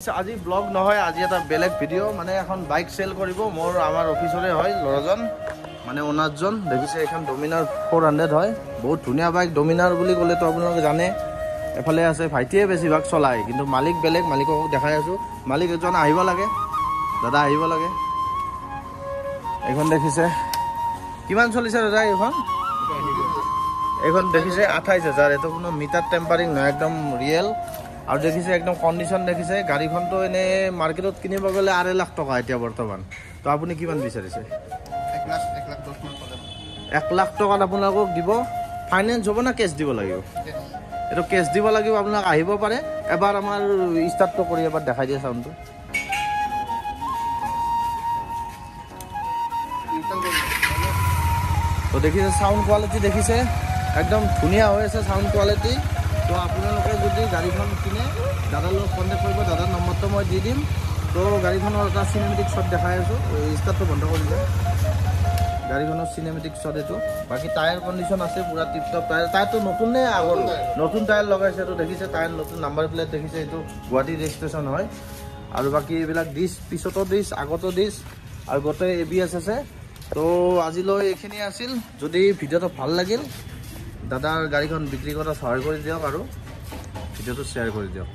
আজি ব্লগ নহয়, আজি এটা বেলেগ ভিডিঅ' মানে এখন বাইক চেল কৰিব মোৰ আমাৰ অফিচৰে হয় ল'ৰাজন মানে ওনাৰজন দেখিছে এখন ডমিনাৰ 400 হয় বহুত ধুনীয়া বাইক ডমিনাৰ বুলি ক'লেতো আপোনালোকে জানে এফালে আছে ভাইটিয়ে বেছিভাগ চলায় কিন্তু মালিক বেলেগ মালিকক দেখাই আছোঁ মালিক এজন আহিব লাগে দাদা আহিব লাগে এখন দেখিছে কিমান চলিছে দাদা এইখন দেখিছে 28000 এটো কোনো মিটাৰ টেম্পাৰিং নহয় একদম ৰিয়েল আৰু দেখিছে একদম কন্ডিশন দেখিছে গাড়ীখনটো এনে মাৰ্কেটত কিনিব গ'লে 2.5 লাখ টকা এতিয়া বৰ্তমান তো আপুনি কিমান বিচাৰিছে 1 লাখ টকাত আপোনালোকক দিব ফাইনেন্স হ'ব না কেছ দিব লাগিব এটো কেছ দিব লাগিব আপোনাক আহিব পাৰে এবাৰ আমাৰ ষ্টাৰ্টটো কৰি এবাৰ দেখাই দিয়া সাউন্ডটো তো দেখিছে সাউন্ড কোৱালিটি দেখিছে একদম ধুনীয়া হৈ আছে সাউন্ড কোৱালিটি তো আপোনালোকে যদি গাড়ীখন কিনে দাদাৰ লগত কণ্টেক্ট কৰিব দাদাৰ নম্বৰটো মই দি দিম তো গাড়ীখনৰ এটা চিনেমেটিক শ্বট দেখাই আছোঁ ষ্টাৰ্টটো বন্ধ কৰি দিলে গাড়ীখনৰ চিনেমেটিক শ্বট এইটো বাকী টায়াৰ কণ্ডিশ্যন আছে পুৰা টিপটপ টায়াৰটো নতুন নে আগৰ নতুন টায়াৰ লগাইছে তো দেখিছে টায়াৰ নতুন নাম্বাৰ প্লেট দেখিছে এইটো গুৱাহাটী ৰেজিষ্ট্ৰেশ্যন হয় আৰু বাকী এইবিলাক ডিছ পিছতো ডিছ আগতো ডিছ আৰু গোটেই ABS আছে তো আজিলৈ এইখিনি আছিল যদি ভিডিঅ'টো ভাল লাগিল দাদাৰ গাড়ীখন বিক্ৰী কৰা সহায় কৰি দিয়ক আৰু ভিডিঅ'টো শ্বেয়াৰ কৰি দিয়ক